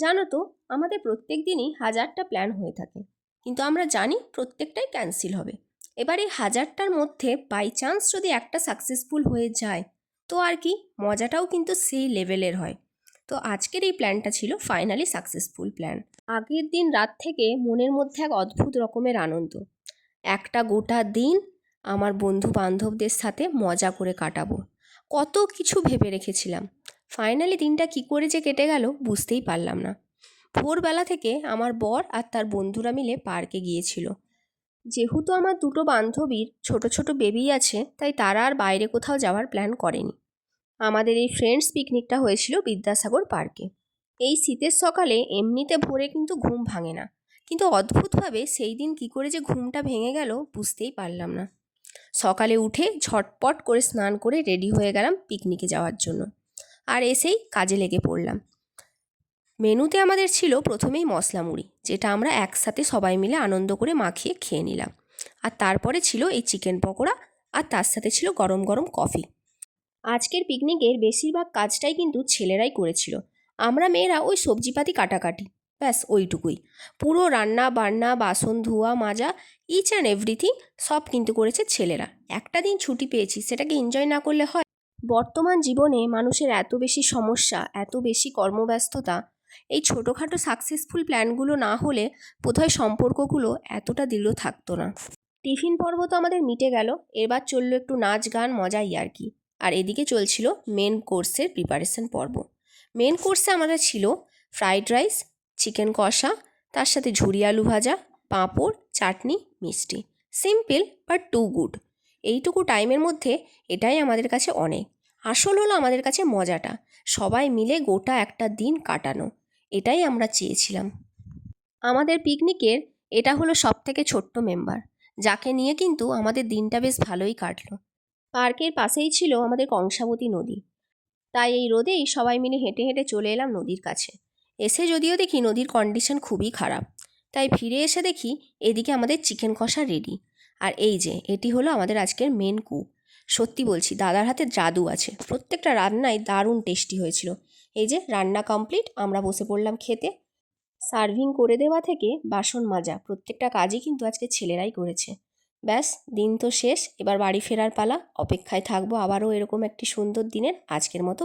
জানো তো, আমাদের প্রত্যেক দিনই হাজারটা প্ল্যান হয়ে থাকে, কিন্তু আমরা জানি প্রত্যেকটাই ক্যান্সেল হবে। এবার এই হাজারটার মধ্যে বাই চান্স যদি একটা সাকসেসফুল হয়ে যায়, তো আর কি, মজাটাও কিন্তু সেই লেভেলের হয়। তো আজকের এই প্ল্যানটা ছিল ফাইনালি সাকসেসফুল প্ল্যান। আগের দিন রাত থেকে মনের মধ্যে এক অদ্ভুত রকমের আনন্দ। একটা গোটা দিন আমার বন্ধু বান্ধবদের সাথে মজা করে কাটাবো, কত কিছু ভেবে রেখেছিলাম। ফাইনালি দিনটা কি করে যে কেটে গেল বুঝতেই পারলাম না। ভোরবেলা থেকে আমার বর আর তার বন্ধুরা মিলে পার্কে গিয়েছিল। যেহেতু আমার দুটো বান্ধবীর ছোট ছোট বেবি আছে, তাই তারা আর বাইরে কোথাও যাওয়ার প্ল্যান করেনি। আমাদের এই ফ্রেন্ডস পিকনিকটা হয়েছিল বিদ্যাসাগর পার্কে। এই শীতের সকালে এমনিতে ভোরে কিন্তু ঘুম ভাঙে না, কিন্তু অদ্ভুতভাবে সেই দিন কী করে যে ঘুমটা ভেঙে গেল বুঝতেই পারলাম না। সকালে উঠে ঝটপট করে স্নান করে রেডি হয়ে গেলাম পিকনিকে যাওয়ার জন্য, আর এসেই কাজে লেগে পড়লাম। মেনুতে আমাদের ছিল প্রথমেই মশলা মুড়ি, যেটা আমরা একসাথে সবাই মিলে আনন্দ করে মাখিয়ে খেয়ে নিলাম। আর তারপরে ছিল এই চিকেন পকোড়া, আর তার সাথে ছিল গরম গরম কফি। আজকের পিকনিকের বেশিরভাগ কাজটাই কিন্তু ছেলেরাই করেছিল। আমরা মেয়েরা ওই সবজিপাতি কাটাকাটি, ব্যাস ওইটুকুই। পুরো রান্না বান্না, বাসন ধোয়া মাজা, ইচ অ্যান্ড এভরিথিং সব কিন্তু করেছে ছেলেরা। একটা দিন ছুটি পেয়েছি, সেটাকে এনজয় না করলে হয়? বর্তমান জীবনে মানুষের এত বেশি সমস্যা, এত বেশি কর্মব্যস্ততা, এই ছোটোখাটো সাকসেসফুল প্ল্যানগুলো না হলে বোধহয় সম্পর্কগুলো এতটা দৃঢ় থাকতো না। টিফিন পর্ব তো আমাদের মিটে গেল, এবার চললো একটু নাচ গান মজা ইয়ার্কি। আর এদিকে চলছিল মেন কোর্সের প্রিপারেশন পর্ব। মেন কোর্সে আমাদের ছিল ফ্রাইড রাইস, চিকেন কষা, তার সাথে ঝুরি আলু ভাজা, পাঁপড়, চাটনি, মিষ্টি। Simple but too good. এইটুকু টাইমের মধ্যে এটাই আমাদের কাছে অনেক। আসল হলো আমাদের কাছে মজাটা, সবাই মিলে গোটা একটা দিন কাটানো, এটাই আমরা চেয়েছিলাম। আমাদের পিকনিকের এটা হলো সবথেকে ছোট্ট মেম্বার, যাকে নিয়ে কিন্তু আমাদের দিনটা বেশ ভালোই কাটলো। পার্কের পাশেই ছিল আমাদের কংসাবতী নদী, তাই এই রোদেই সবাই মিলে হেঁটে হেঁটে চলে এলাম নদীর কাছে। এসে যদিও দেখি নদীর কন্ডিশন খুবই খারাপ, তাই ফিরে এসে দেখি এদিকে আমাদের চিকেন কষা রেডি। আর এই যে এটি হলো আমাদের আজকের মেন কুক। সত্যি বলছি, দাদার হাতে জাদু আছে, প্রত্যেকটা রান্নাই দারুণ টেস্টি হয়েছিল। এই যে রান্না কমপ্লিট, আমরা বসে পড়লাম খেতে। সার্ভিং করে দেওয়া থেকে বাসন মাজা, প্রত্যেকটা কাজই কিন্তু আজকে ছেলেরাই করেছে। ব্যাস, দিন তো শেষ, এবার বাড়ি ফেরার পালা। অপেক্ষায় থাকবো আবারও এরকম একটি সুন্দর দিনের। আজকের মতো